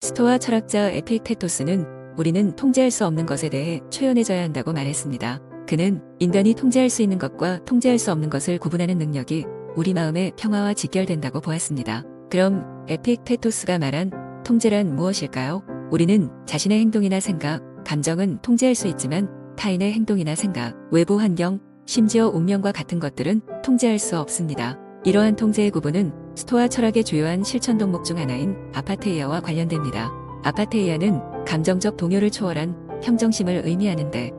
스토아 철학자 에픽테토스는 우리는 통제할 수 없는 것에 대해 초연해져야 한다고 말했습니다. 그는 인간이 통제할 수 있는 것과 통제할 수 없는 것을 구분하는 능력이 우리 마음의 평화와 직결된다고 보았습니다. 그럼 에픽테토스가 말한 통제란 무엇일까요? 우리는 자신의 행동이나 생각, 감정은 통제할 수 있지만 타인의 행동이나 생각, 외부 환경, 심지어 운명과 같은 것들은 통제할 수 없습니다. 이러한 통제의 구분은 스토아 철학의 주요한 실천 덕목 중 하나인 아파테이아와 관련됩니다. 아파테이아는 감정적 동요를 초월한 평정심을 의미하는데,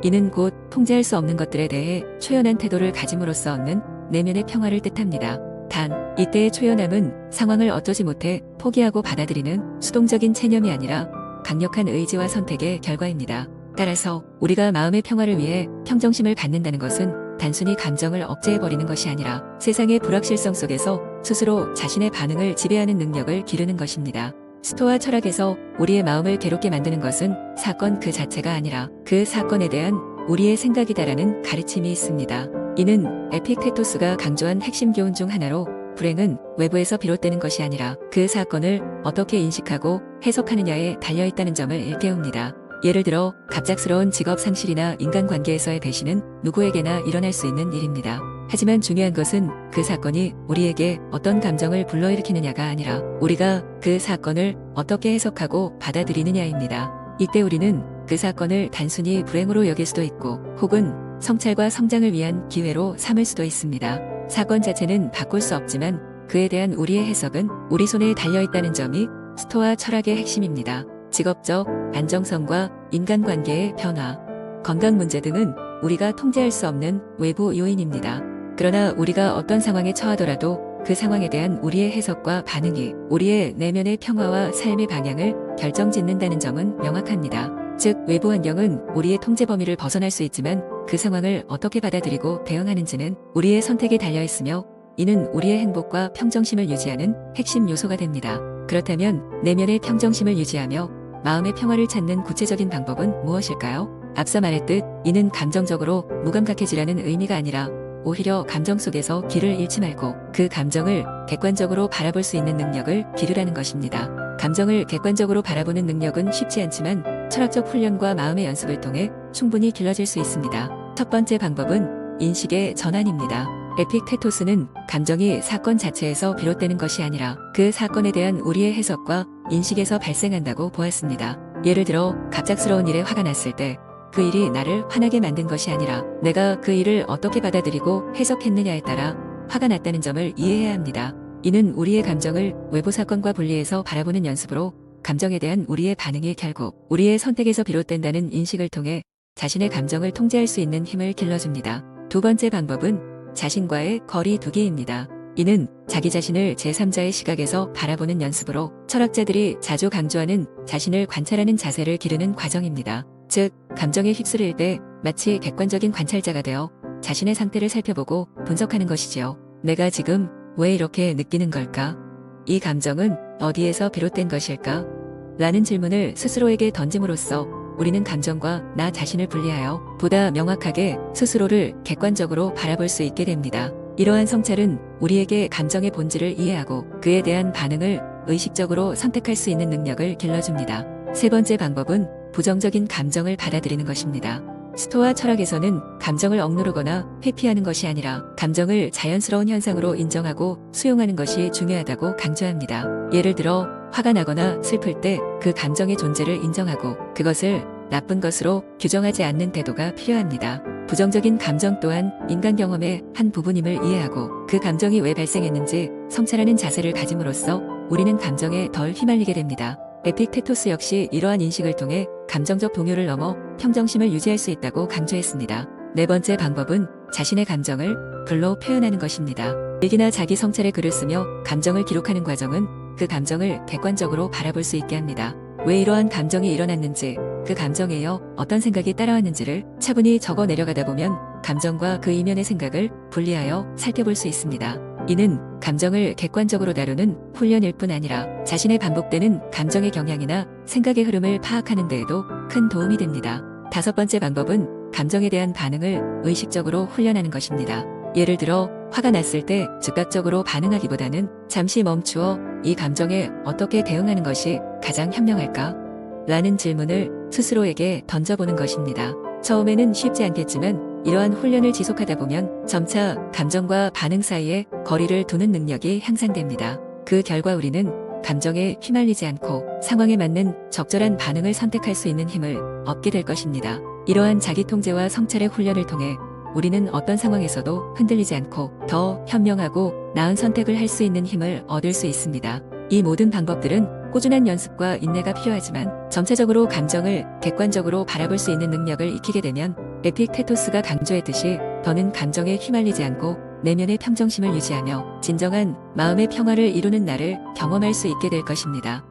이는 곧 통제할 수 없는 것들에 대해 초연한 태도를 가짐으로써 얻는 내면의 평화를 뜻합니다. 단, 이때의 초연함은 상황을 어쩌지 못해 포기하고 받아들이는 수동적인 체념이 아니라 강력한 의지와 선택의 결과입니다. 따라서 우리가 마음의 평화를 위해 평정심을 갖는다는 것은 단순히 감정을 억제해버리는 것이 아니라 세상의 불확실성 속에서 스스로 자신의 반응을 지배하는 능력을 기르는 것입니다. 스토아 철학에서 우리의 마음을 괴롭게 만드는 것은 사건 그 자체가 아니라 그 사건에 대한 우리의 생각이다라는 가르침이 있습니다. 이는 에픽테토스가 강조한 핵심 교훈 중 하나로, 불행은 외부에서 비롯되는 것이 아니라 그 사건을 어떻게 인식하고 해석하느냐에 달려있다는 점을 일깨웁니다. 예를 들어 갑작스러운 직업 상실이나 인간관계에서의 배신은 누구에게나 일어날 수 있는 일입니다. 하지만 중요한 것은 그 사건이 우리에게 어떤 감정을 불러일으키느냐가 아니라 우리가 그 사건을 어떻게 해석하고 받아들이느냐입니다. 이때 우리는 그 사건을 단순히 불행으로 여길 수도 있고, 혹은 성찰과 성장을 위한 기회로 삼을 수도 있습니다. 사건 자체는 바꿀 수 없지만 그에 대한 우리의 해석은 우리 손에 달려있다는 점이 스토아 철학의 핵심입니다. 직업적 안정성과 인간관계의 변화, 건강 문제 등은 우리가 통제할 수 없는 외부 요인입니다. 그러나 우리가 어떤 상황에 처하더라도 그 상황에 대한 우리의 해석과 반응이 우리의 내면의 평화와 삶의 방향을 결정짓는다는 점은 명확합니다. 즉, 외부 환경은 우리의 통제 범위를 벗어날 수 있지만 그 상황을 어떻게 받아들이고 대응하는지는 우리의 선택에 달려있으며, 이는 우리의 행복과 평정심을 유지하는 핵심 요소가 됩니다. 그렇다면 내면의 평정심을 유지하며 마음의 평화를 찾는 구체적인 방법은 무엇일까요? 앞서 말했듯 이는 감정적으로 무감각해지라는 의미가 아니라 오히려 감정 속에서 길을 잃지 말고 그 감정을 객관적으로 바라볼 수 있는 능력을 기르라는 것입니다. 감정을 객관적으로 바라보는 능력은 쉽지 않지만 철학적 훈련과 마음의 연습을 통해 충분히 길러질 수 있습니다. 첫 번째 방법은 인식의 전환입니다. 에픽테토스는 감정이 사건 자체에서 비롯되는 것이 아니라 그 사건에 대한 우리의 해석과 인식에서 발생한다고 보았습니다. 예를 들어 갑작스러운 일에 화가 났을 때 그 일이 나를 화나게 만든 것이 아니라 내가 그 일을 어떻게 받아들이고 해석했느냐에 따라 화가 났다는 점을 이해해야 합니다. 이는 우리의 감정을 외부 사건과 분리해서 바라보는 연습으로 감정에 대한 우리의 반응이 결국 우리의 선택에서 비롯된다는 인식을 통해 자신의 감정을 통제할 수 있는 힘을 길러줍니다. 두 번째 방법은 자신과의 거리 두기입니다. 이는 자기 자신을 제3자의 시각에서 바라보는 연습으로 철학자들이 자주 강조하는 자신을 관찰하는 자세를 기르는 과정입니다. 즉, 감정에 휩쓸릴 때 마치 객관적인 관찰자가 되어 자신의 상태를 살펴보고 분석하는 것이지요. 내가 지금 왜 이렇게 느끼는 걸까? 이 감정은 어디에서 비롯된 것일까? 라는 질문을 스스로에게 던짐으로써 우리는 감정과 나 자신을 분리하여 보다 명확하게 스스로를 객관적으로 바라볼 수 있게 됩니다. 이러한 성찰은 우리에게 감정의 본질을 이해하고 그에 대한 반응을 의식적으로 선택할 수 있는 능력을 길러줍니다. 세 번째 방법은 부정적인 감정을 받아들이는 것입니다. 스토아 철학에서는 감정을 억누르거나 회피하는 것이 아니라 감정을 자연스러운 현상으로 인정하고 수용하는 것이 중요하다고 강조합니다. 예를 들어 화가 나거나 슬플 때 그 감정의 존재를 인정하고 그것을 나쁜 것으로 규정하지 않는 태도가 필요합니다. 부정적인 감정 또한 인간 경험의 한 부분임을 이해하고 그 감정이 왜 발생했는지 성찰하는 자세를 가짐으로써 우리는 감정에 덜 휘말리게 됩니다. 에픽테토스 역시 이러한 인식을 통해 감정적 동요를 넘어 평정심을 유지할 수 있다고 강조했습니다. 네 번째 방법은 자신의 감정을 글로 표현하는 것입니다. 일기나 자기 성찰의 글을 쓰며 감정을 기록하는 과정은 그 감정을 객관적으로 바라볼 수 있게 합니다. 왜 이러한 감정이 일어났는지, 그 감정에 이어 어떤 생각이 따라왔는지를 차분히 적어 내려가다 보면 감정과 그 이면의 생각을 분리하여 살펴볼 수 있습니다. 이는 감정을 객관적으로 다루는 훈련일 뿐 아니라 자신의 반복되는 감정의 경향이나 생각의 흐름을 파악하는 데에도 큰 도움이 됩니다. 다섯 번째 방법은 감정에 대한 반응을 의식적으로 훈련하는 것입니다. 예를 들어 화가 났을 때 즉각적으로 반응하기보다는 잠시 멈추어 이 감정에 어떻게 대응하는 것이 가장 현명할까? 라는 질문을 스스로에게 던져보는 것입니다. 처음에는 쉽지 않겠지만 이러한 훈련을 지속하다 보면 점차 감정과 반응 사이에 거리를 두는 능력이 향상됩니다. 그 결과 우리는 감정에 휘말리지 않고 상황에 맞는 적절한 반응을 선택할 수 있는 힘을 얻게 될 것입니다. 이러한 자기통제와 성찰의 훈련을 통해 우리는 어떤 상황에서도 흔들리지 않고 더 현명하고 나은 선택을 할 수 있는 힘을 얻을 수 있습니다. 이 모든 방법들은 꾸준한 연습과 인내가 필요하지만 점차적으로 감정을 객관적으로 바라볼 수 있는 능력을 익히게 되면 에픽테토스가 강조했듯이 더는 감정에 휘말리지 않고 내면의 평정심을 유지하며 진정한 마음의 평화를 이루는 날을 경험할 수 있게 될 것입니다.